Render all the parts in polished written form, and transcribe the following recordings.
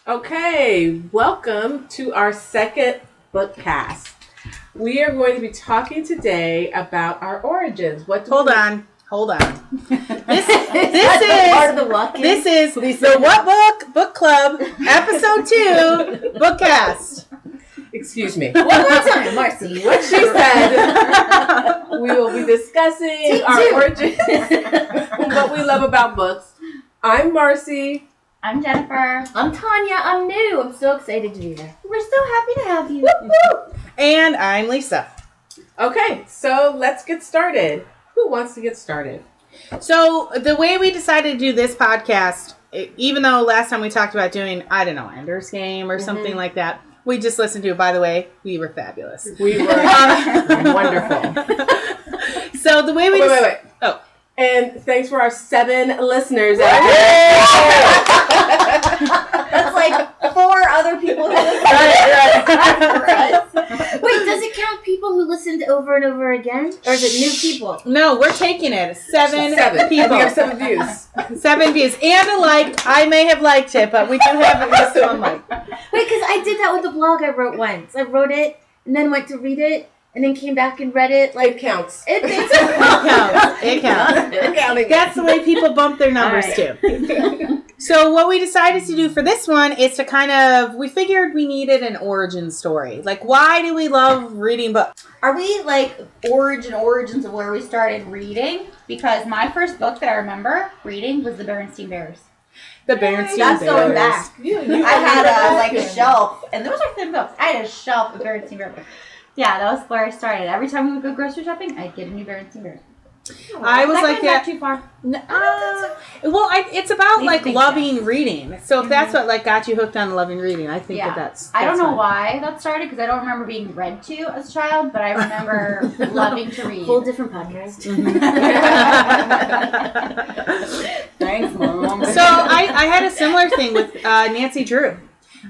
Okay, welcome to our second bookcast. We are going to be talking today about our origins. Hold on. This is the What Book Club Episode 2 Bookcast. Excuse me. One more time, Marcy. What she said. We will be discussing our origins and what we love about books. I'm Marcy. I'm Jennifer. I'm Tanya. I'm new. I'm so excited to be here. We're so happy to have you. Whoop, whoop. And I'm Lisa. Okay, so let's get started. Who wants to get started? So the way we decided to do this podcast, even though last time we talked about doing, Ender's Game or something like that, we just listened to it. By the way, we were fabulous. We were wonderful. So the way we... Wait. Oh. And thanks for our 7 listeners. That's like 4 other people who listen Right. Wait, does it count people who listened over and over again? Or is it new people? No, we're taking it. 7 people. We have 7 views. 7 views. And a like. I may have liked it, but we do have at least one like. Wait, because I did that with the blog I wrote once. I wrote it and then went to read it. And then came back and read it. It counts. It counts. That's the way people bump their numbers too. So what we decided to do for this one is to we figured we needed an origin story. Like, why do we love reading books? Are we like origins of where we started reading? Because my first book that I remember reading was The Berenstain Bears. The Berenstain That's Bears. going back. You I had a shelf, and those are thin books. I had a shelf of Berenstain Bears. Yeah, that was where I started. Every time we would go grocery shopping, I'd get a new Berenstain Bears. I was like that. Too far. It's about Need to like think loving reading. So if that's what like got you hooked on loving reading, I think that's I don't know fine. why that started because I don't remember being read to as a child, but I remember loving to read. Whole different podcast. Thanks, Mom. So I had a similar thing with Nancy Drew.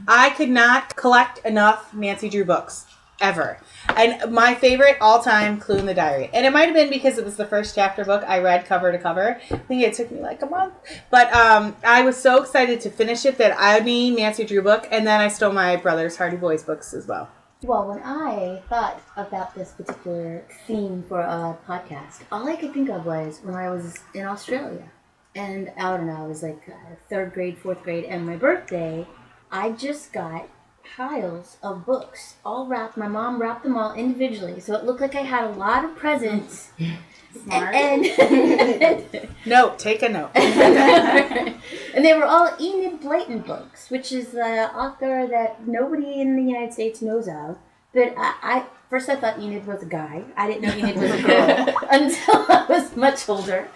I could not collect enough Nancy Drew books. Ever. And my favorite all-time, Clue in the Diary. And it might have been because it was the first chapter book I read cover to cover. I think it took me like a month. But I was so excited to finish it that I need Nancy Drew book. And then I stole my brother's Hardy Boys books as well. Well, when I thought about this particular theme for a podcast, all I could think of was when I was in Australia. And I don't know, I was like 3rd grade, 4th grade, and my birthday, I just got piles of books, all wrapped. My mom wrapped them all individually, so it looked like I had a lot of presents. Smart. And Note, take a note. and they were all Enid Blyton books, which is the author that nobody in the United States knows of. But first I thought Enid was a guy. I didn't know Enid was a girl until I was much older.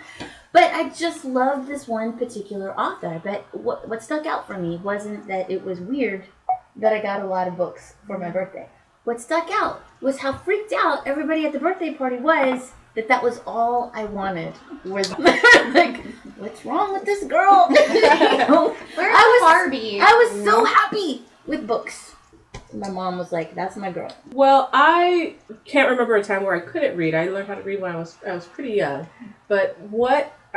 But I just loved this one particular author. But what stuck out for me wasn't that it was weird that I got a lot of books for my birthday. What stuck out was how freaked out everybody at the birthday party was that was all I wanted. Was like, what's wrong with this girl? Barbie? I was so happy with books. My mom was like, that's my girl. Well, I can't remember a time where I couldn't read. I learned how to read when I was pretty young. But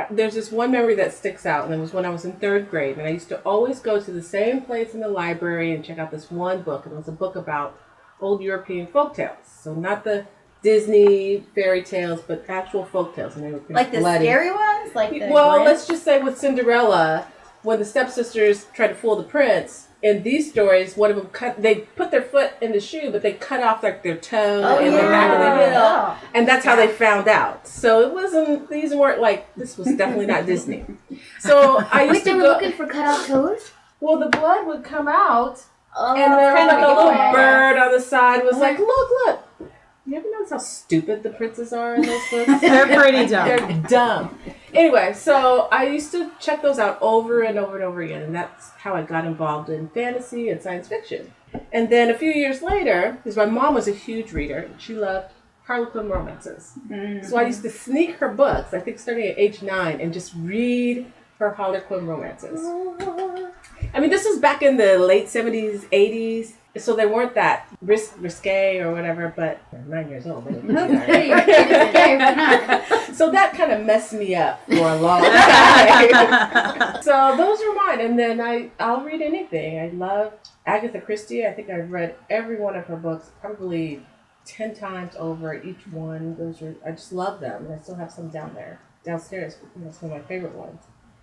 there's this one memory that sticks out, and it was when I was in 3rd grade, and I used to always go to the same place in the library and check out this one book, and it was a book about old European folktales. So not the Disney fairy tales, but actual folktales, and they were pretty Like the bloody. scary ones? Like the Let's just say with Cinderella, when the stepsisters tried to fool the prince. In these stories, one of them they put their foot in the shoe, but they cut off like their toe and the back of the heel, and that's how they found out. So it wasn't; these weren't like this was definitely not Disney. So I used Wait, they were looking for cut off toes? Well, the blood would come out, Oh, and then like a little yeah. bird on the side was like, "Look!" You ever notice how stupid the princes are in those books? They're pretty dumb. They're dumb. Anyway, so I used to check those out over and over and over again, and that's how I got involved in fantasy and science fiction. And then a few years later, because my mom was a huge reader, she loved Harlequin romances. Mm-hmm. So I used to sneak her books, I think starting at age 9, and just read her Harlequin romances. I mean, this was back in the late 70s, 80s. So they weren't that risque or whatever, but I'm 9 years old. So that kind of messed me up for a long time. So those are mine. And then I'll read anything. I love Agatha Christie. I think I've read every one of her books probably 10 times over each one. I just love them. And I still have some downstairs. Some of my favorite ones.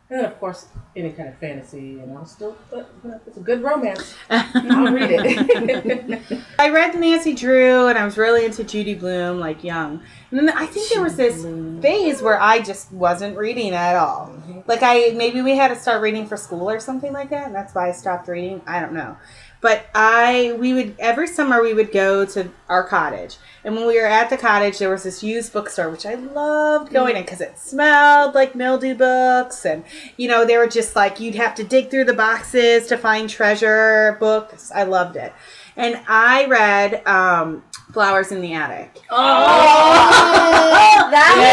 And then, of course, any kind of fantasy, but if it's a good romance, I'll read it. I read Nancy Drew, and I was really into Judy Blume, like young. And then I think there was this phase where I just wasn't reading at all. Like maybe we had to start reading for school or something like that, and that's why I stopped reading. I don't know. But every summer we would go to our cottage. And when we were at the cottage, there was this used bookstore, which I loved going in because it smelled like mildew books. And, they were just like, you'd have to dig through the boxes to find treasure books. I loved it. And I read Flowers in the Attic. That was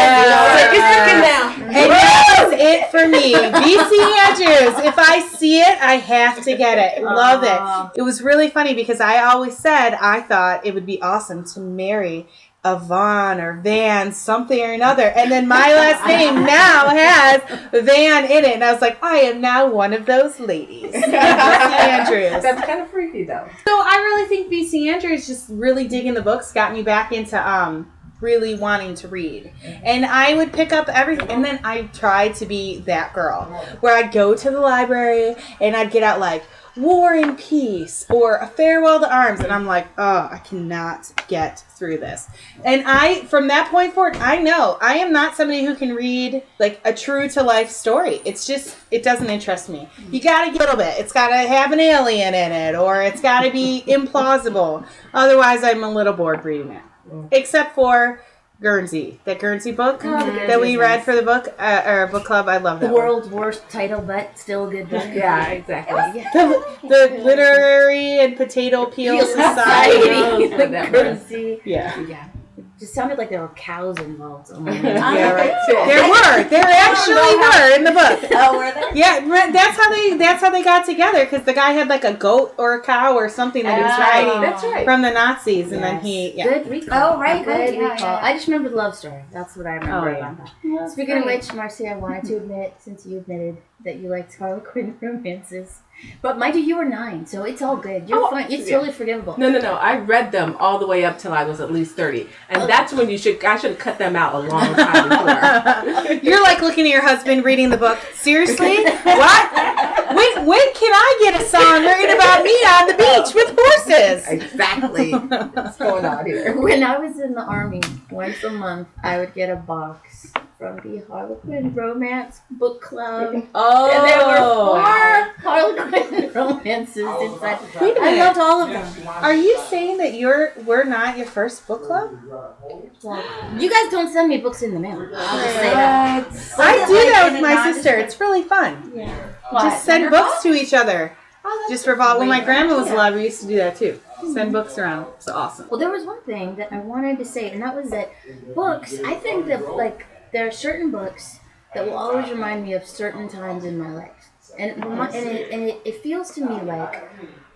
and that was it for me. B.C. Andrews. If I see it, I have to get it. Love it. It was really funny because I always said I thought it would be awesome to marry a Vaughn or Van something or another. And then my last name now has Van in it. And I was like, I am now one of those ladies. B.C. Andrews. That's kind of freaky, though. So I really think B.C. Andrews just really digging the books got me back into really wanting to read. And I would pick up everything. And then I tried to be that girl where I'd go to the library and I'd get out like War and Peace or A Farewell to Arms. And I'm like, oh, I cannot get through this. And from that point forward, I know I am not somebody who can read like a true to life story. It's just, it doesn't interest me. You gotta get a little bit. It's gotta have an alien in it, or it's gotta be implausible. Otherwise, I'm a little bored reading it. Except for Guernsey, that Guernsey book that we read for the book or book club. I love that. The world's worst title, but still a good book. Yeah, exactly. The literary and potato peel society. Guernsey. Yeah. It just sounded like there were cows involved. Yeah, right. There actually were in the book. Oh, were there? Yeah, that's how they got together, because the guy had like a goat or a cow or something that he was riding from the Nazis, and then he. Yeah. Good recall. Oh, right. Good Yeah, recall. yeah. I just remember the love story. That's what I remember. Oh, yeah. About that. Speaking of which, Marcy, I wanted to admit, since you admitted that you liked Harlequin romances. But mind you, you were 9, so it's all good. You're fine. It's totally forgivable. No. I read them all the way up till I was at least 30. And that's when I should have cut them out a long time before. You're like looking at your husband reading the book. Seriously? What? When can I get a song written about me on the beach with horses? Exactly. What's going on here? When I was in the Army, once a month, I would get a box from the Harlequin Romance Book Club. Oh. And there were 4 Harlequin romances inside. Wait a I minute. loved all of them. Are you saying that we're not your first book club? Well, you guys don't send me books in the mail. I'll just say that. I do that with my sister. It's really fun. Yeah. Just send books to each other. Just revolve. When my grandma was alive, we used to do that too. Send books around. It's awesome. Well, there was one thing that I wanted to say, and that was that books, I think that, there are certain books that will always remind me of certain times in my life. And it feels to me like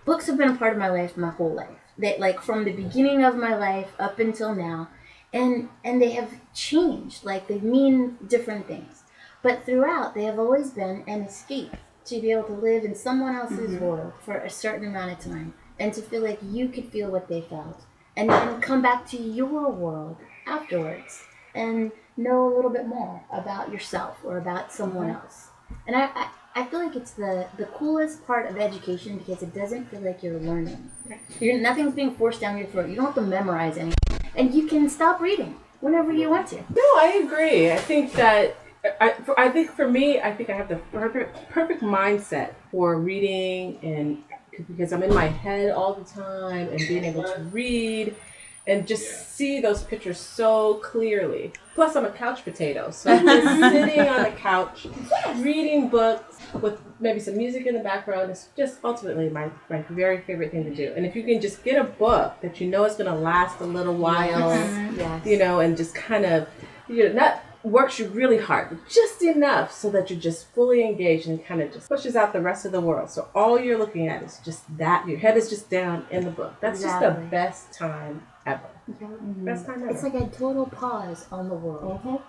books have been a part of my life my whole life. They, from the beginning of my life up until now. And they have changed. They mean different things. But throughout, they have always been an escape to be able to live in someone else's world for a certain amount of time. And to feel like you could feel what they felt. And then come back to your world afterwards. And know a little bit more about yourself or about someone else. And I feel like it's the coolest part of education, because it doesn't feel like you're learning. Nothing's being forced down your throat. You don't have to memorize anything. And you can stop reading whenever you want to. No, I agree. I think that, I think for me, I think I have the perfect mindset for reading, and because I'm in my head all the time and being able to read and just see those pictures so clearly. Plus, I'm a couch potato, so I'm just sitting on the couch, reading books with maybe some music in the background. It's just ultimately my very favorite thing to do. And if you can just get a book that you know is going to last a little while, Yes. and just kind of, not works you really hard, but just enough so that you're just fully engaged and kind of just pushes out the rest of the world. So all you're looking at is just that. Your head is just down in the book. That's just the best time ever. Best time ever. It's like a total pause on the world.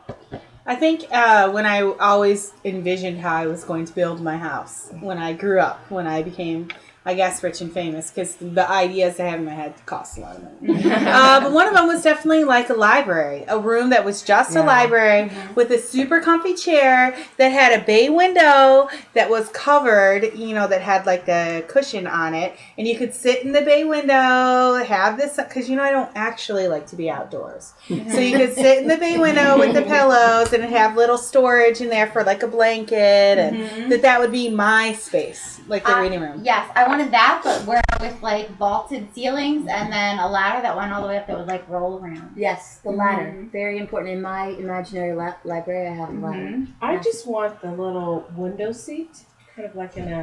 I think when I always envisioned how I was going to build my house when I grew up, when I became, I guess, rich and famous, because the ideas I have in my head cost a lot of money. But one of them was definitely like a library, a room that was just a library with a super comfy chair that had a bay window that was covered, you know, that had like a cushion on it. And you could sit in the bay window, have this, because, you know, I don't actually like to be outdoors. So you could sit in the bay window with the pillows and have little storage in there for like a blanket. And that would be my space, like the reading room. Yes, I wanted that, but where with like vaulted ceilings and then a ladder that went all the way up that would like roll around. Yes, the ladder. Very important. In my imaginary library, I have a ladder. I just want the little window seat, kind of like in a...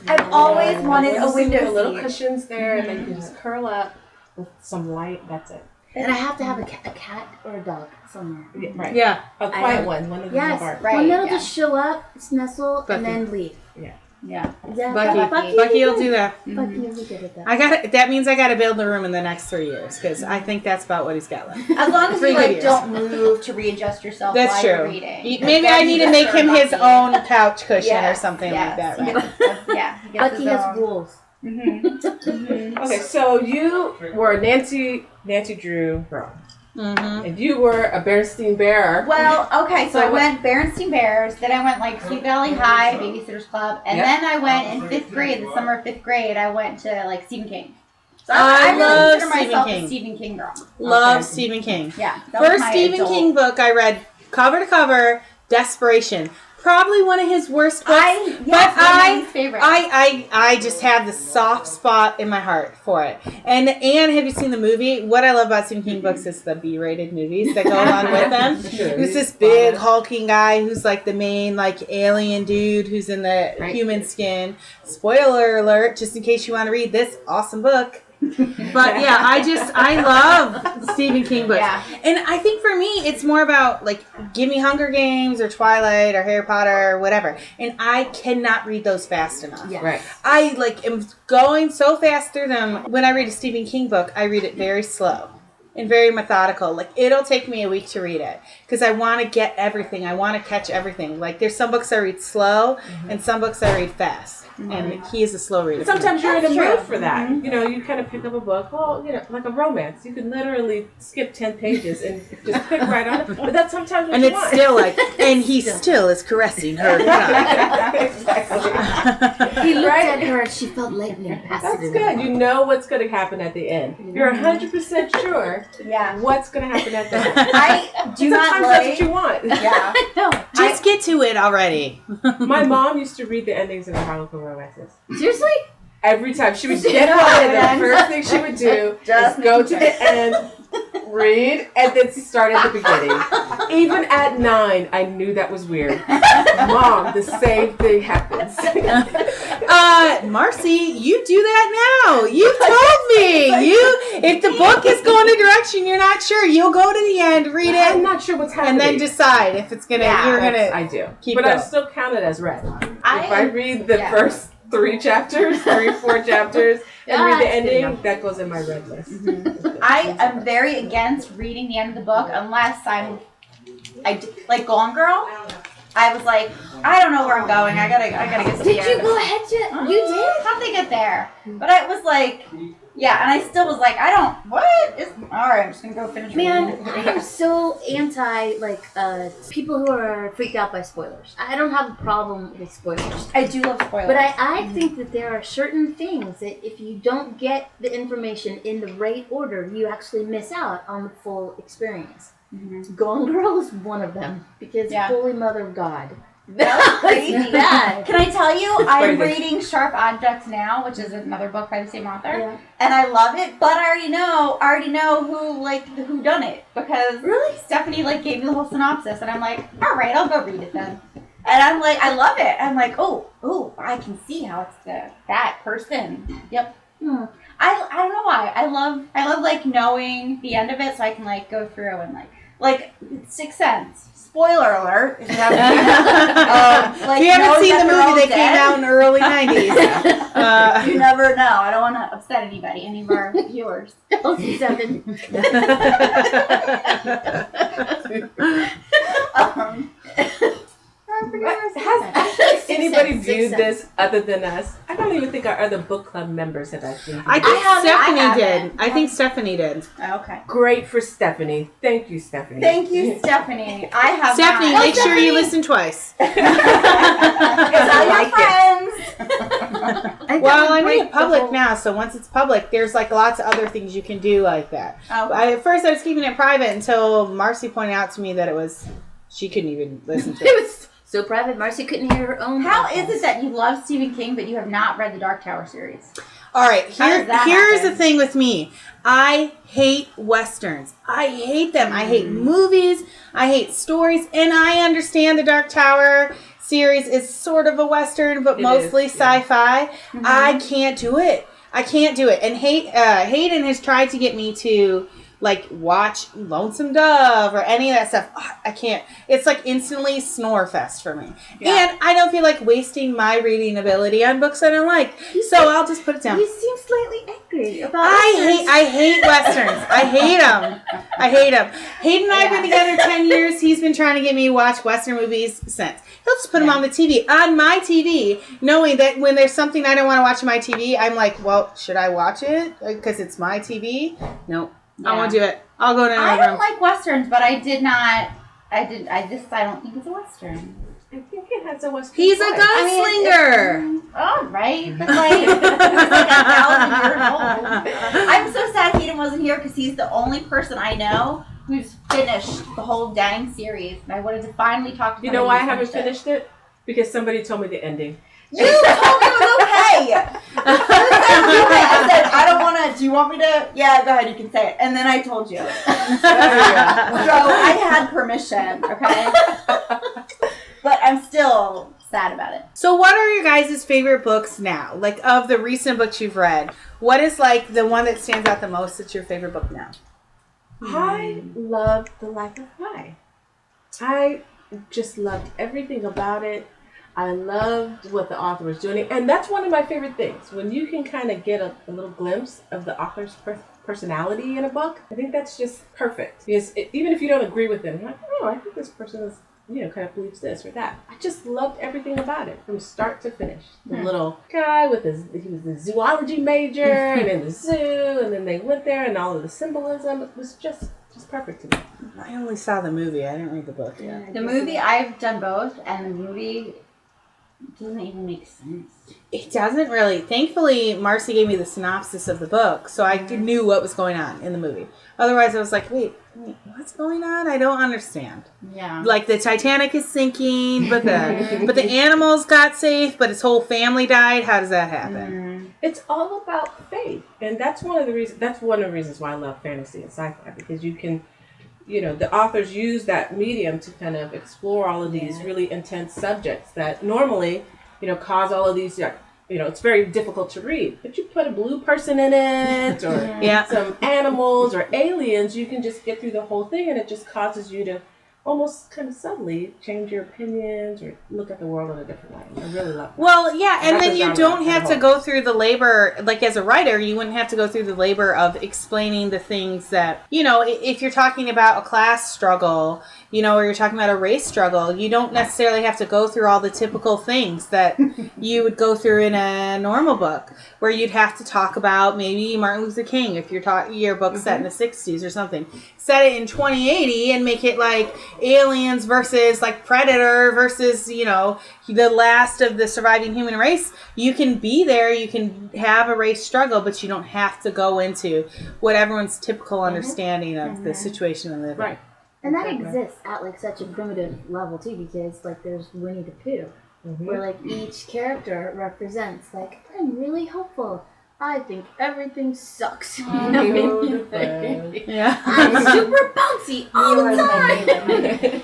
I've always wanted a window with little seat. cushions there, and then you can just curl up with some light. That's it. And I have to have a cat or a dog somewhere. Yeah, right. Yeah. A quiet one of them bark. Right. One that'll just show up, nestle, and then leave. Yeah. Bucky will do that. Bucky will be good at that. That means I got to build the room in the next 3 years, because I think that's about what he's got left. As long as 3 you good like years. don't move to readjust yourself That's while true. you're reading. Maybe I need to make him his own couch cushion or something like that. Right? He gets Bucky his has own. rules. Okay, so you were a Nancy Drew girl. And you were a Bernstein Bear. Well, okay, so I went Berenstain Bears, then I went like Sweet Valley High, Babysitter's Club, and then I went in 5th grade, the summer of 5th grade, I went to like Stephen King. So I really love consider Stephen myself King. a Stephen King girl. Love Stephen King. Yeah. that was First my Stephen adult- King book I read cover to cover, Desperation. Probably one of his worst books. I just have this soft spot in my heart for it. And have you seen the movie? What I love about Stephen King books is the B-rated movies that go along with them. Who's this big hulking guy who's like the main like alien dude who's in the human skin. Spoiler alert, just in case you want to read this awesome book. But yeah, I love Stephen King books. Yeah. And I think for me, it's more about like, give me Hunger Games or Twilight or Harry Potter or whatever. And I cannot read those fast enough. Yeah. Right. I like am going so fast through them. When I read a Stephen King book, I read it very slow and very methodical. Like it'll take me a week to read it because I want to get everything. I want to catch everything. Like there's some books I read slow and some books I read fast. And he is a slow reader. Sometimes you're in a mood for that. You know, you kind of pick up a book, like a romance. You can literally skip 10 pages and just pick right on it. But that's sometimes what and you it's want. still like, and he still is caressing her. Exactly. He looked at her and she felt lightning pass That's good. You know what's going to happen at the end. You're 100% sure what's going to happen at the end. I do not Sometimes like... that's what you want. Yeah. No. Just get to it already. My mom used to read the endings of the Harlequin romances. Seriously? Every time. She would get home and the first thing she would do is go to the end, read, and then start at the beginning. Even at 9, I knew that was weird. Mom, the same thing happens. Marcy, you do that now. You told me. If the book is going a direction you're not sure, you'll go to the end, read it. I'm not sure what's happening. And then decide if it's gonna. I do. Keep but going. I still count it as read. If I read the first 4 chapters, and read the ending, that goes in my read list. I am very against reading the end of the book unless like Gone Girl. I was like, I don't know where I'm going. I gotta get to the Did end. you go ahead to... You did? How'd they get there? But I was like, yeah, and I still was like, alright, I'm just gonna go finish reading. Man, I'm so anti, people who are freaked out by spoilers. I don't have a problem with spoilers. I do love spoilers. But I think that there are certain things that if you don't get the information in the right order, you actually miss out on the full experience. Gone Girl is one of them, because Holy Mother of God. That's crazy. Bad. Can I tell you, I'm reading Sharp Objects now, which is another book by the same author, and I love it. But I already know who done it because Stephanie gave me the whole synopsis, and I'm like, all right, I'll go read it then. And I'm like, I love it. I'm like, oh, I can see how it's that person. Yep. I don't know why. I love knowing the end of it, so I can go through and like Sixth Sense. spoiler alert. If you haven't seen the movie that came out in the early 90s. You never know. I don't want to upset anybody, any of our viewers. Has anybody viewed this other than us? I don't even think our other book club members have actually. I think Stephanie did. I think Stephanie did. Okay. Great for Stephanie. Thank you, Stephanie. Thank you, Stephanie. I have Stephanie, not. make sure you listen twice. It's all your friends. Well, I made it public now, so once it's public, there's like lots of other things you can do like that. Oh. At first, I was keeping it private until Marcy pointed out to me that she couldn't even listen to it. It was so private, Marcy couldn't hear her own. How podcast. is it that you love Stephen King, but you have not read the Dark Tower series? All right, here's the happen? thing with me. I hate Westerns. I hate them. I hate movies. I hate stories. And I understand the Dark Tower series is sort of a Western, but mostly sci-fi. Mm-hmm. I can't do it. And Hayden has tried to get me to like watch Lonesome Dove or any of that stuff. Oh, I can't. It's like instantly snore fest for me. Yeah. And I don't feel like wasting my reading ability on books I don't like. I'll just put it down. You seem slightly angry about I hate Westerns. I hate them. Hayden and I have been together 10 years. He's been trying to get me to watch Western movies since. He'll just put them on the TV, on my TV, knowing that when there's something I don't want to watch on my TV, I'm like, well, should I watch it? Because it's my TV? Nope. Yeah. I won't do it. I'll go to another room. I don't like Westerns, but I don't think it's a Western. I think it has a Western. He's a gunslinger. Oh, right. But like, he's like 1,000 years old. I'm so sad Hayden wasn't here because he's the only person I know who's finished the whole dang series. And I wanted to finally talk to him. You know why I haven't finished it? Because somebody told me the ending. You told me it was okay. I said, I don't want to. Do you want me to? Yeah, go ahead. You can say it. And then I told you. So I had permission, okay? But I'm still sad about it. So what are your guys' favorite books now? Like, of the recent books you've read, what is like the one that stands out the most that's your favorite book now? I loved The Life of Pi. I just loved everything about it. I loved what the author was doing. And that's one of my favorite things. When you can kind of get a little glimpse of the author's personality in a book, I think that's just perfect. Because even if you don't agree with them, you're like, oh, I think this person is, kind of believes this or that. I just loved everything about it from start to finish. The little guy he was the zoology major and in the zoo, and then they went there and all of the symbolism. It was just perfect to me. I only saw the movie. I didn't read the book. Yeah. The movie, I've done both, and the movie doesn't even make sense. It doesn't really. Thankfully, Marcy gave me the synopsis of the book, so I knew what was going on in the movie. Otherwise, I was like, wait, what's going on? I don't understand. Yeah. Like, the Titanic is sinking, but the animals got safe, but his whole family died. How does that happen? It's all about faith. And that's one of the reasons why I love fantasy and sci-fi, because you can... the authors use that medium to kind of explore all of these really intense subjects that normally, cause all of these, it's very difficult to read. But you put a blue person in it or some animals or aliens, you can just get through the whole thing, and it just causes you to almost kind of subtly change your opinions or look at the world in a different way. I really love that. Well, yeah, and then you don't have to go through the labor, like as a writer, you wouldn't have to go through the labor of explaining the things that, if you're talking about a class struggle, or you're talking about a race struggle, you don't necessarily have to go through all the typical things that you would go through in a normal book, where you'd have to talk about maybe Martin Luther King, if your book's set in the 60s or something. Set it in 2080 and make it like aliens versus like Predator versus, the last of the surviving human race. You can be there, you can have a race struggle, but you don't have to go into what everyone's typical understanding of the situation they live in. Right. And that exists at like such a primitive level too, because like there's Winnie the Pooh, where like each character represents like, I'm really hopeful. I think everything sucks. Yeah. I'm super bouncy all the time.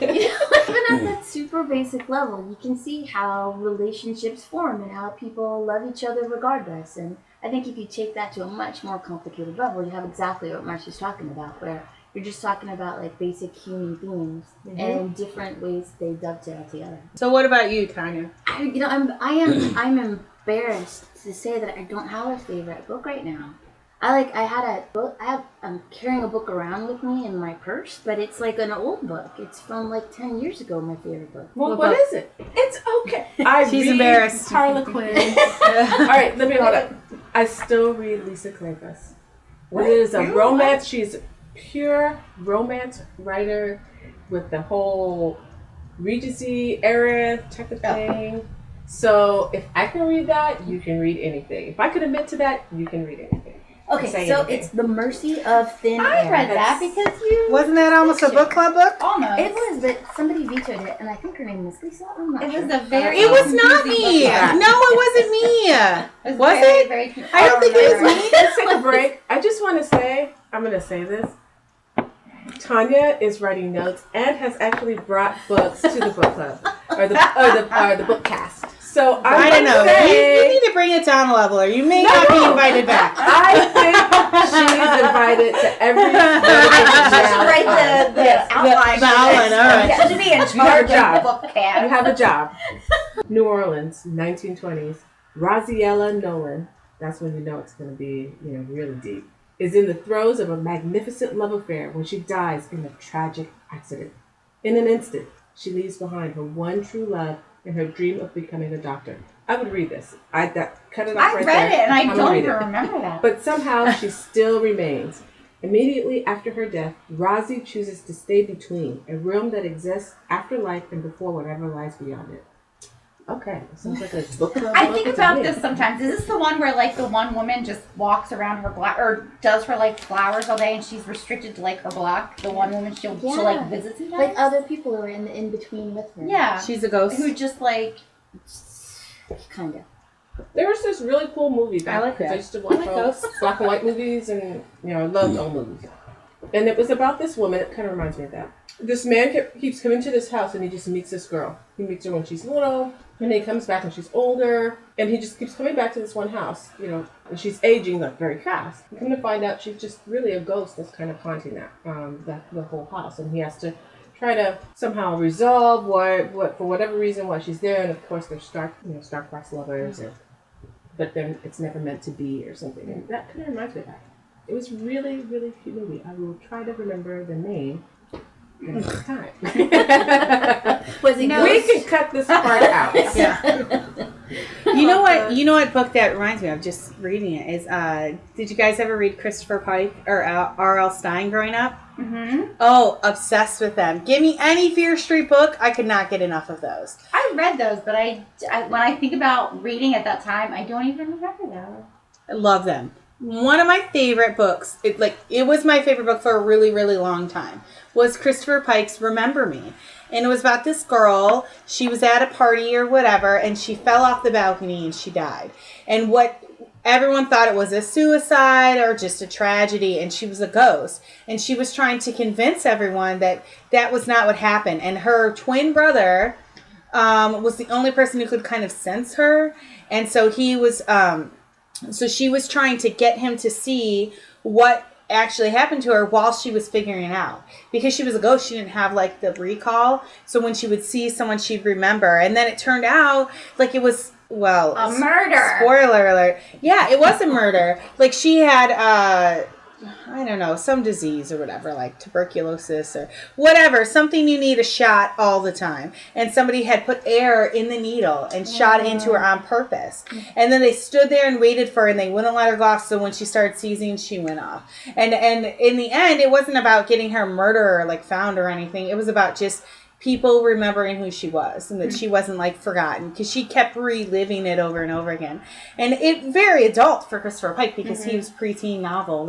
Even at that super basic level, you can see how relationships form and how people love each other regardless. And I think if you take that to a much more complicated level, you have exactly what Marcy's talking about, where you're just talking about like basic human themes and different ways they dovetail together. So what about you, Tanya? I'm embarrassed to say that I don't have a favorite book right now. I'm carrying a book around with me in my purse, but it's like an old book. It's from like 10 years ago, my favorite book. Well, what is it? It's okay. She's embarrassed. Harlequin. All right, let me hold up. I still read Lisa Kleypas. It is a romance. She's a pure romance writer with the whole Regency era type of thing. So if I can read that, you can read anything. If I could admit to that, you can read anything. Okay, so it's The Mercy of Thin Air. I read that because you... Wasn't that almost a book club book? Almost. It was, but somebody vetoed it, and I think her name was Lisa. I'm not sure. It was a very... It was not me. No, it wasn't me. Was it? Very, I don't think it was me. Let's take a break. I just want to say, I'm going to say this. Tanya is writing notes and has actually brought books to the book club or the book cast. So I don't know. You need to bring it down a level, or you may not be invited back. I think she's invited to every. I should write the outline. The outline, all right. Yeah, to be in charge of the book You cast. have a job. New Orleans, 1920s. Rosiella Nolan. That's when you know it's going to be, really deep. Is in the throes of a magnificent love affair when she dies in a tragic accident. In an instant, she leaves behind her one true love and her dream of becoming a doctor. I would read this. Cut it off right there. I read it, and I don't even remember that. But somehow she still remains. Immediately after her death, Rosie chooses to stay between, a realm that exists after life and before whatever lies beyond it. Okay, sounds like a book. I think about this sometimes. Is this the one where like the one woman just walks around her block or does her like flowers all day and she's restricted to like her block? The one woman she'll like visit sometimes? Like other people who are in between with her. Yeah. She's a ghost. Who just like kind of. There was this really cool movie back. I like that. I used to watch those black and white movies, and I loved old movies. And it was about this woman. It kind of reminds me of that. This man keeps coming to this house, and he just meets this girl. He meets her when she's little, and then he comes back when she's older, and he just keeps coming back to this one house, and she's aging like very fast. And come to find out, she's just really a ghost that's kind of haunting the whole house, and he has to try to somehow resolve what for whatever reason why she's there, and of course they're star-crossed lovers, but then it's never meant to be or something, and that kind of reminds me of that. It was really, really cute movie. I will try to remember the name next time. Was it We can cut this part out. Yeah. You know what book that reminds me of, just reading it, is did you guys ever read Christopher Pike or R.L. Stine growing up? Mm-hmm. Oh, obsessed with them. Give me any Fear Street book. I could not get enough of those. I read those, but I when I think about reading at that time, I don't even remember those. I love them. One of my favorite books, it was my favorite book for a really, really long time, was Christopher Pike's Remember Me. And it was about this girl. She was at a party or whatever, and she fell off the balcony and she died. And everyone thought it was a suicide or just a tragedy, and she was a ghost. And she was trying to convince everyone that that was not what happened. And her twin brother was the only person who could kind of sense her. And so he was... So she was trying to get him to see what actually happened to her while she was figuring it out. Because she was a ghost, she didn't have the recall. So when she would see someone, she'd remember. And then it turned out it was, a murder. Spoiler alert. Yeah, it was a murder. She had, I don't know, some disease or whatever, like tuberculosis or whatever, something you need a shot all the time. And somebody had put air in the needle and shot into her on purpose. And then they stood there and waited for her, and they wouldn't let her go off. So when she started seizing, she went off. And in the end, it wasn't about getting her murderer found or anything. It was about just people remembering who she was and that she wasn't forgotten, because she kept reliving it over and over again. And it very adult for Christopher Pike, because he was preteen novel.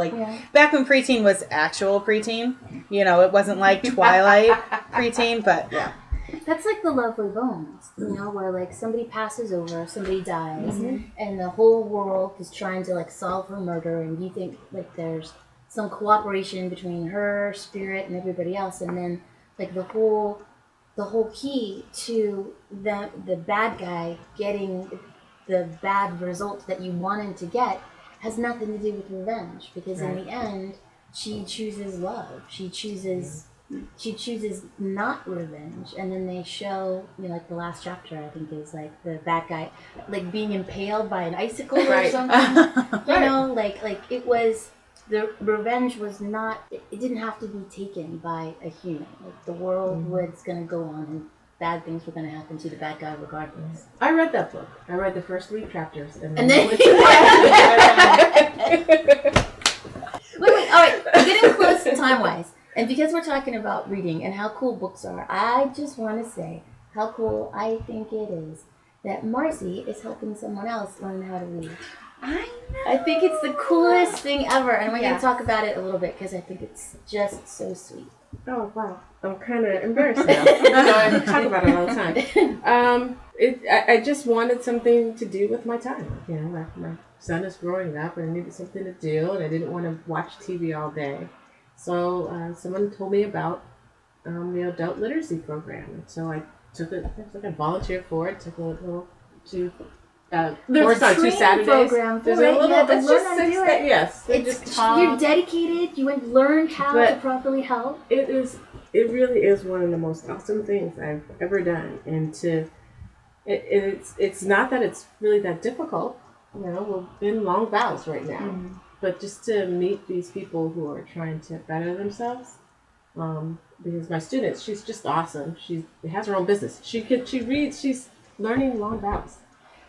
Back when preteen was actual preteen, it wasn't like Twilight preteen, but yeah. That's like The Lovely Bones, where somebody passes over, somebody dies, and the whole world is trying to solve her murder, and you think there's some cooperation between her spirit and everybody else, and then the whole key to the bad guy getting the bad result that you want him to get has nothing to do with revenge, because in the end, she chooses love. She chooses not revenge. And then they show, like the last chapter, I think, is like the bad guy, like being impaled by an icicle or something. Like it was, the revenge was not, it didn't have to be taken by a human. Like the world was going to go on and bad things were going to happen to the bad guy regardless. I read that book. I read the first 3 chapters. And then wait, all right, we're getting close time-wise. And because we're talking about reading and how cool books are, I just want to say how cool I think it is that Marcy is helping someone else learn how to read. I think it's the coolest thing ever, and we're going to talk about it a little bit because I think it's just so sweet. Oh, wow. I'm kind of embarrassed now. I talk about it all the time. I just wanted something to do with my time. My son is growing up, and I needed something to do, and I didn't want to watch TV all day. So someone told me about the adult literacy program. And so I took it. I volunteered for it. Took a little to course on 2 Saturdays. Program There's a little. It's just 6 days. Yes, you're dedicated. You went learn how to properly help. It really is one of the most awesome things I've ever done, and it's not that it's really that difficult. We're in long vows right now. Mm-hmm. But just to meet these people who are trying to better themselves, because my student, she's just awesome. She has her own business. She reads. She's learning long vowels,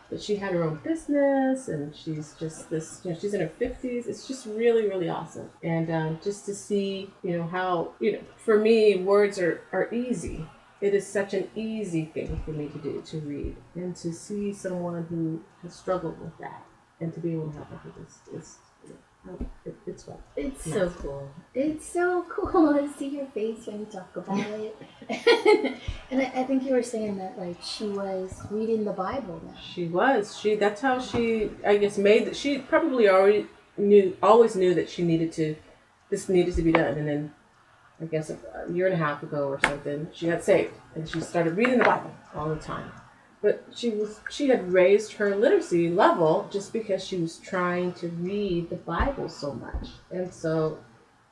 but she had her own business, and she's just this. She's in her 50s. It's just really, really awesome. And just to see, how for me, words are easy. It is such an easy thing for me to do, to read, and to see someone who has struggled with that, and to be able to help her with this. It's fun. It's so cool. It's so cool to see your face when you talk about it. And I think you were saying that she was reading the Bible now. She was. That's how she, I guess, she probably always knew that this needed to be done. And then I guess a year and a half ago or something, she got saved and she started reading the Bible all the time. But she had raised her literacy level just because she was trying to read the Bible so much. And so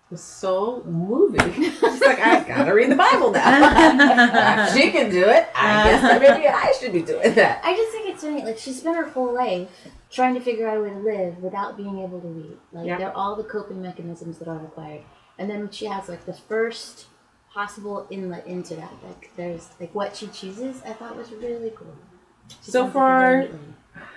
it was so moving. She's like, I gotta read the Bible now. If she can do it, I guess that maybe I should be doing that. I just think it's funny. She spent her whole life trying to figure out a way to live without being able to read. They're all the coping mechanisms that are required. And then she has the first possible inlet into that. There's what she chooses, I thought was really cool. So far,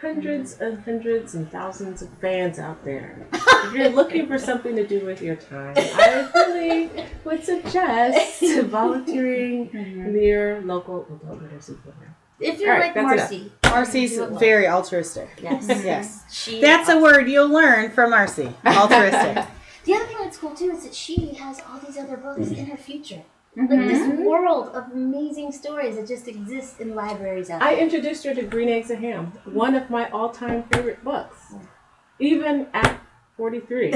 hundreds and thousands of fans out there. If you're looking for something to do with your time, I really would suggest volunteering near local adult literacy program. If you're like Marcy. Marcy's very altruistic. Yes. Yes. That's a word you'll learn from Marcy. Altruistic. The other thing that's cool too is that she has all these other books in her future. This world of amazing stories that just exists in libraries out there. I introduced her to Green Eggs and Ham, one of my all-time favorite books. Even at 43,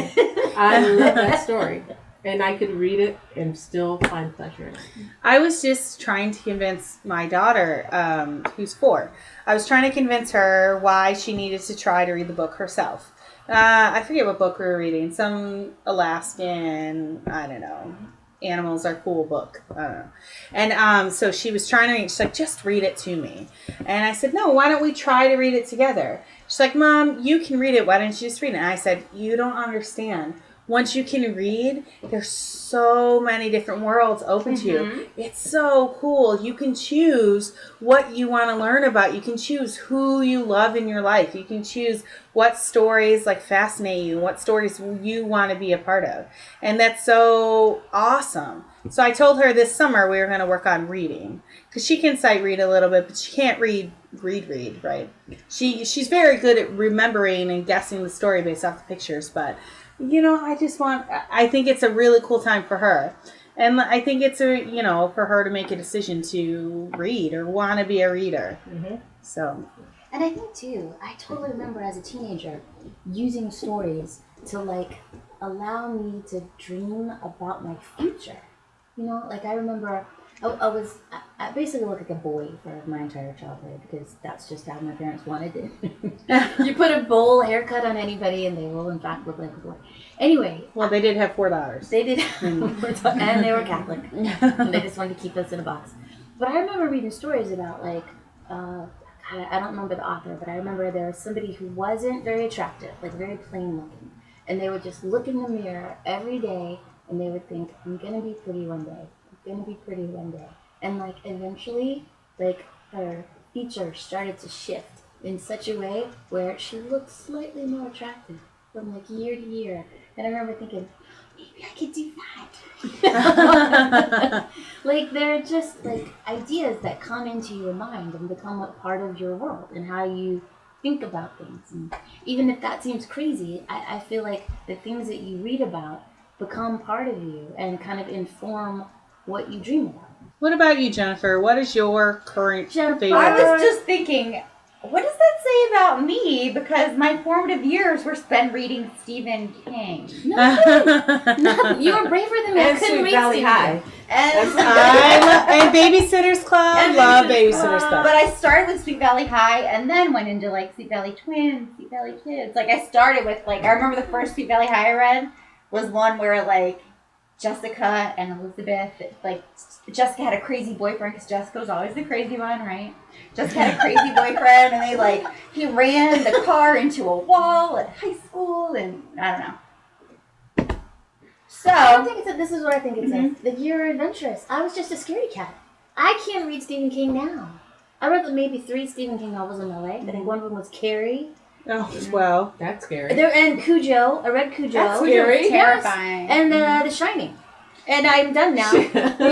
I love that story. And I could read it and still find pleasure in it. I was just trying to convince my daughter, who's 4. I was trying to convince her why she needed to try to read the book herself. I forget what book we were reading. Some Alaskan, I don't know, animals are cool book. I don't know. And so she was trying to read. She's like, just read it to me. And I said, no, why don't we try to read it together? She's like, Mom, you can read it. Why don't you just read it? And I said, you don't understand. Once you can read, there's so many different worlds open to you. It's so cool. You can choose what you want to learn about. You can choose who you love in your life. You can choose what stories fascinate you, what stories you want to be a part of. And that's so awesome. So I told her this summer we were going to work on reading. Because she can sight read a little bit, but she can't read, right? She's very good at remembering and guessing the story based off the pictures, but I think it's a really cool time for her. And I think it's for her to make a decision to read or want to be a reader. So. And I think too, I totally remember as a teenager using stories to allow me to dream about my future. I remember I I basically look like a boy for my entire childhood because that's just how my parents wanted it. You put a bowl haircut on anybody and they will in fact look like a boy. Anyway. Well, they did have 4 daughters. They did. And they were Catholic. And they just wanted to keep us in a box. But I remember reading stories about like, I don't remember the author, but I remember there was somebody who wasn't very attractive, like very plain looking. And they would just look in the mirror every day and they would think, I'm going to be pretty one day. I'm going to be pretty one day. And like eventually, like her features started to shift in such a way where she looked slightly more attractive from like year to year. And I remember thinking, maybe I could do that. Like they're just like ideas that come into your mind and become a part of your world and how you think about things. And even if that seems crazy, I feel like the things that you read about become part of you and kind of inform what you dream about. What about you, Jennifer? What is your current favorite? I was just thinking, what does that say about me? Because my formative years were spent reading Stephen King. No, you were braver than me. I couldn't read Valley High. And Babysitter's Club. Love Babysitter's Club. But I started with Sweet Valley High and then went into like Sweet Valley Twins, Sweet Valley Kids. Like I started with like, I remember the first Sweet Valley High I read was one where like Jessica and Elizabeth, like Jessica had a crazy boyfriend because Jessica was always the crazy one, right? Jessica had a crazy boyfriend and he ran the car into a wall at high school and I don't know. So I don't think it's this is what I think it's like you're adventurous. I was just a scaredy cat. I can't read Stephen King now. I read maybe 3 Stephen King novels in my life. I think one of them was Carrie. Oh, well. That's scary. And Cujo. I read Cujo. That's scary. Terrifying. And The Shining. And I'm done now. You picked like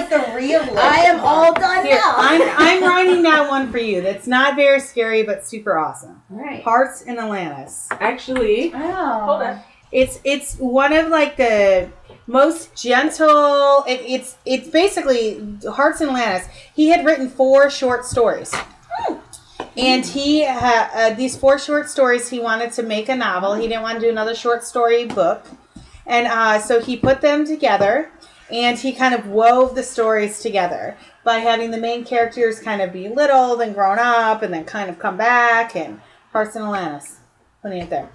the real life. I am all done now. I'm writing that one for you. That's not very scary, but super awesome. All right. Hearts in Atlantis. Actually, hold on. It's one of like the most gentle. It's basically Hearts in Atlantis. He had written 4 short stories. And he these 4 short stories, he wanted to make a novel. He didn't want to do another short story book. And so he put them together, and he kind of wove the stories together by having the main characters kind of be little, then grown up, and then kind of come back, and Hearts in Atlantis. Putting it there.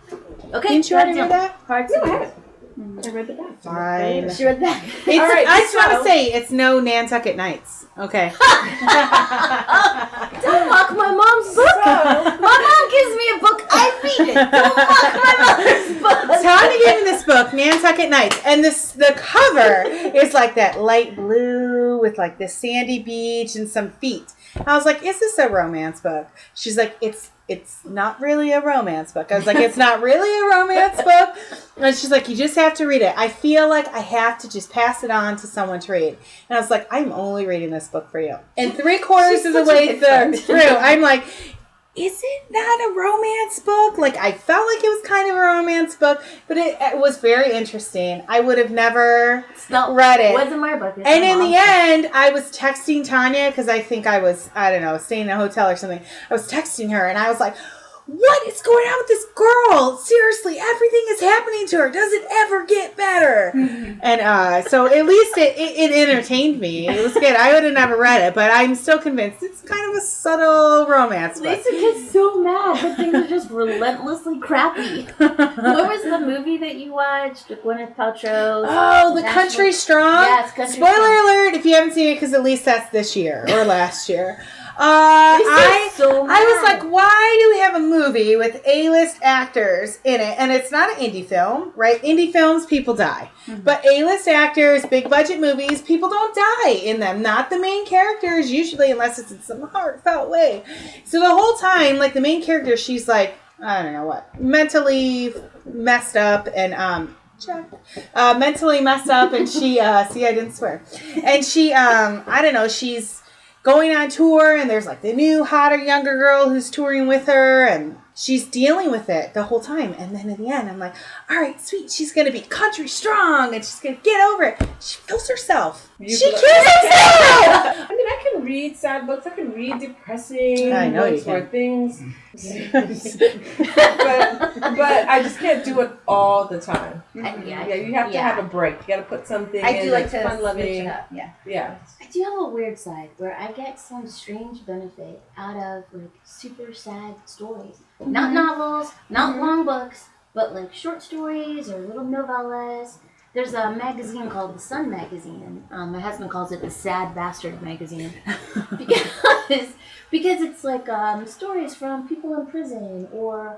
Okay. Didn't you already read that? Hearts I haven't. I read the back. Fine. She read that. All right, I just want so- to say, it's no Nantucket Nights. Okay. Don't mock my mom's book. My mom gives me a book. I read it. Don't mock my mother's book. Tanya gave me this book, Nantucket Nights, and the cover is like that light blue with like this sandy beach and some feet. I was like, is this a romance book? She's like, it's not really a romance book. I was like, it's not really a romance book. And she's like, you just have to read it. I feel like I have to just pass it on to someone to read. And I was like, I'm only reading this book for you. And 3/4 of the way through, I'm like, is it not a romance book? Like, I felt like it was kind of a romance book, but it was very interesting. I would have never read it. It wasn't my book. And in the end, I was texting Tanya because I think I was, I don't know, staying in a hotel or something. I was texting her and I was like, what is going on with this girl? Seriously, everything is happening to her. Does it ever get better? Mm-hmm. And so at least it entertained me. It was good. I would have never read it, but I'm still convinced it's kind of a subtle romance book. Lisa gets so mad that things are just relentlessly crappy. What was the movie that you watched with Gwyneth Paltrow? Oh, The Country Strong? Yes, Country Spoiler Strong. alert if you haven't seen it, because at least that's this year or last year. I was like, why do we have a movie with A-list actors in it? And it's not an indie film, right? Indie films, people die. Mm-hmm. But A-list actors, big budget movies, people don't die in them. Not the main characters, usually, unless it's in some heartfelt way. So the whole time, like, the main character, she's like, I don't know what, mentally messed up and, mentally messed up, and she, see, I didn't swear. And she, I don't know, she's going on tour, and there's like the new, hotter, younger girl who's touring with her, and she's dealing with it the whole time. And then in the end, I'm like, all right, sweet, she's going to be country strong, and she's going to get over it. She kills herself. She kills herself! I mean, I can can read sad books. I can read depressing books or things. but I just can't do it all the time. Yeah, you have to have a break. You got to put something in. I do like to fun loving. Yeah. I do have a weird side where I get some strange benefit out of like super sad stories. Not novels, not long books, but like short stories or little novellas. There's a magazine called The Sun Magazine. My husband calls it the Sad Bastard Magazine because it's like stories from people in prison or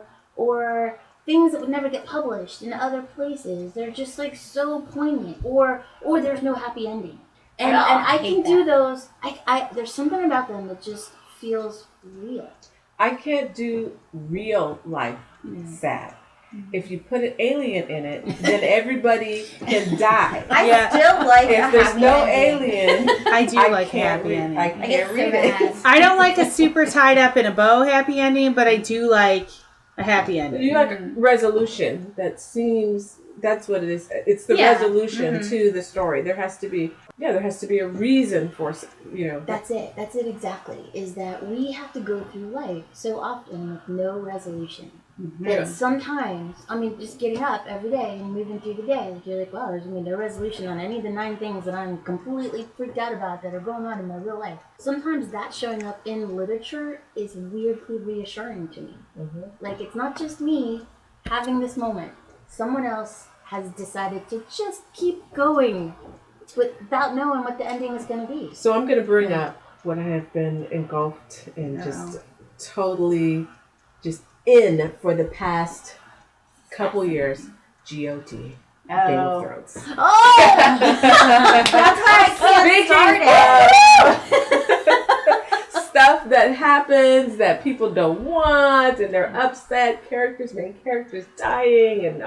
things that would never get published in other places. They're just like so poignant, or there's no happy ending. And I can do those. I there's something about them that just feels real. I can't do real life sad. If you put an alien in it, then everybody can die. I still like if there's no alien, I do like happy ending. I can't read it. I don't like a super tied up in a bow happy ending, but I do like a happy ending. You like a resolution that seems. That's what it is. It's the resolution to the story. There has to be a reason for, That's it. That's it exactly. Is that we have to go through life so often with no resolution. That sometimes, just getting up every day and moving through the day, like you're like, wow, there's going to be no resolution on any of the 9 things that I'm completely freaked out about that are going on in my real life. Sometimes that showing up in literature is weirdly reassuring to me. Like, it's not just me having this moment. Someone else has decided to just keep going without knowing what the ending is going to be. So I'm going to bring up what I have been engulfed in, just totally just in for the past couple years. GOT. Game of Thrones. Oh! That's why I can't start it. Stuff that happens that people don't want, and they're upset. Main characters dying, and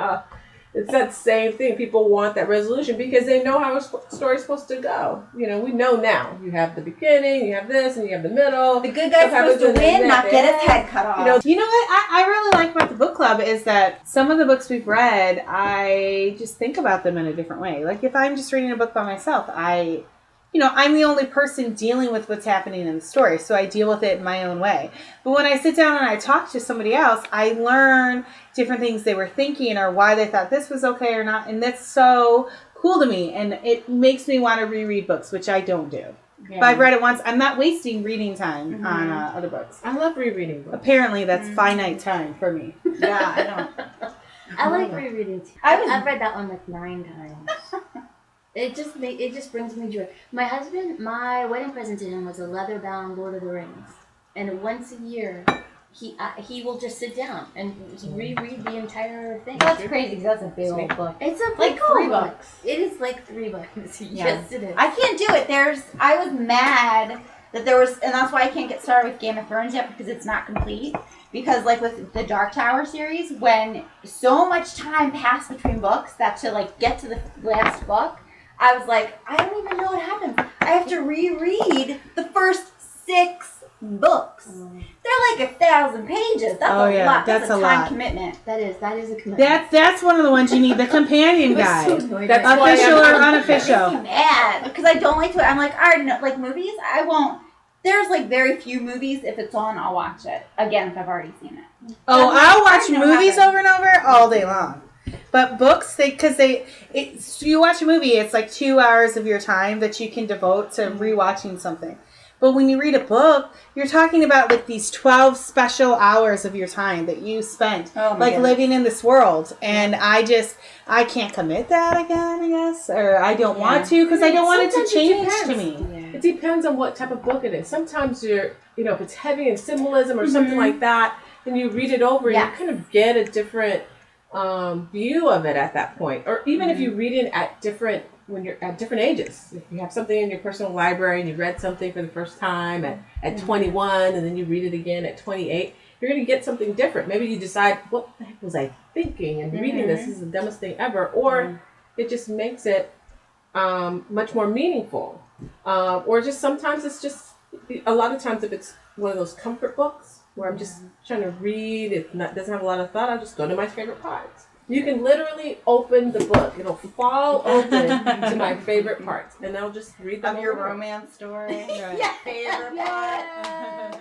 it's that same thing. People want that resolution because they know how a story's supposed to go. We know now. You have the beginning, you have this, and you have the middle. The good guy's supposed to win, not get his head cut off. You know what I really like about the book club is that some of the books we've read, I just think about them in a different way. Like if I'm just reading a book by myself, I'm the only person dealing with what's happening in the story, so I deal with it in my own way. But when I sit down and I talk to somebody else, I learn different things they were thinking or why they thought this was okay or not, and that's so cool to me, and it makes me want to reread books, which I don't do. Yeah. But I've read it once. I'm not wasting reading time on other books. I love rereading books. Apparently, that's finite time for me. Yeah, I don't. I like rereading too. I've read that one like 9 times. It just brings me joy. My wedding present to him was a leather-bound Lord of the Rings, and once a year, he will just sit down and reread the entire thing. That's crazy because that's a big old book. It's a like 3 book. books. It is like 3 books. Yes, it is. I can't do it. I was mad that there was, and that's why I can't get started with Game of Thrones yet because it's not complete. Because like with the Dark Tower series, when so much time passed between books that to get to the last book, I was like, I don't even know what happens. I have to reread the first 6 books. They're like 1,000 pages. That's a lot. That's a time commitment. That is a commitment. That's one of the ones you need, the companion guide. That's official or unofficial. I'm mad because I don't like to. I'm like, I know, like movies. I won't. There's very few movies. If it's on, I'll watch it again if I've already seen it. Oh, I'll watch movies over and over all day long. But books, you watch a movie, it's like 2 hours of your time that you can devote to rewatching something. But when you read a book, you're talking about these 12 special hours of your time that you spent living in this world. And I can't commit that again, I guess. Or I don't want to because I don't want it to change to me. Yeah. It depends on what type of book it is. Sometimes if it's heavy in symbolism or something like that, then you read it over and you kind of get a different view of it at that point. Or even if you read it when you're at different ages. If you have something in your personal library and you read something for the first time at 21 and then you read it again at 28, you're going to get something different. Maybe you decide, what the heck was I thinking? And reading this is the dumbest thing ever. Or it just makes it much more meaningful. Or just sometimes it's just, a lot of times if it's one of those comfort books where I'm just trying to read, it doesn't have a lot of thought, I'll just go to my favorite parts. You can literally open the book. It'll fall open to my favorite parts. And I'll just read them Of your romance story. Right. Yeah. Favorite part. Yes.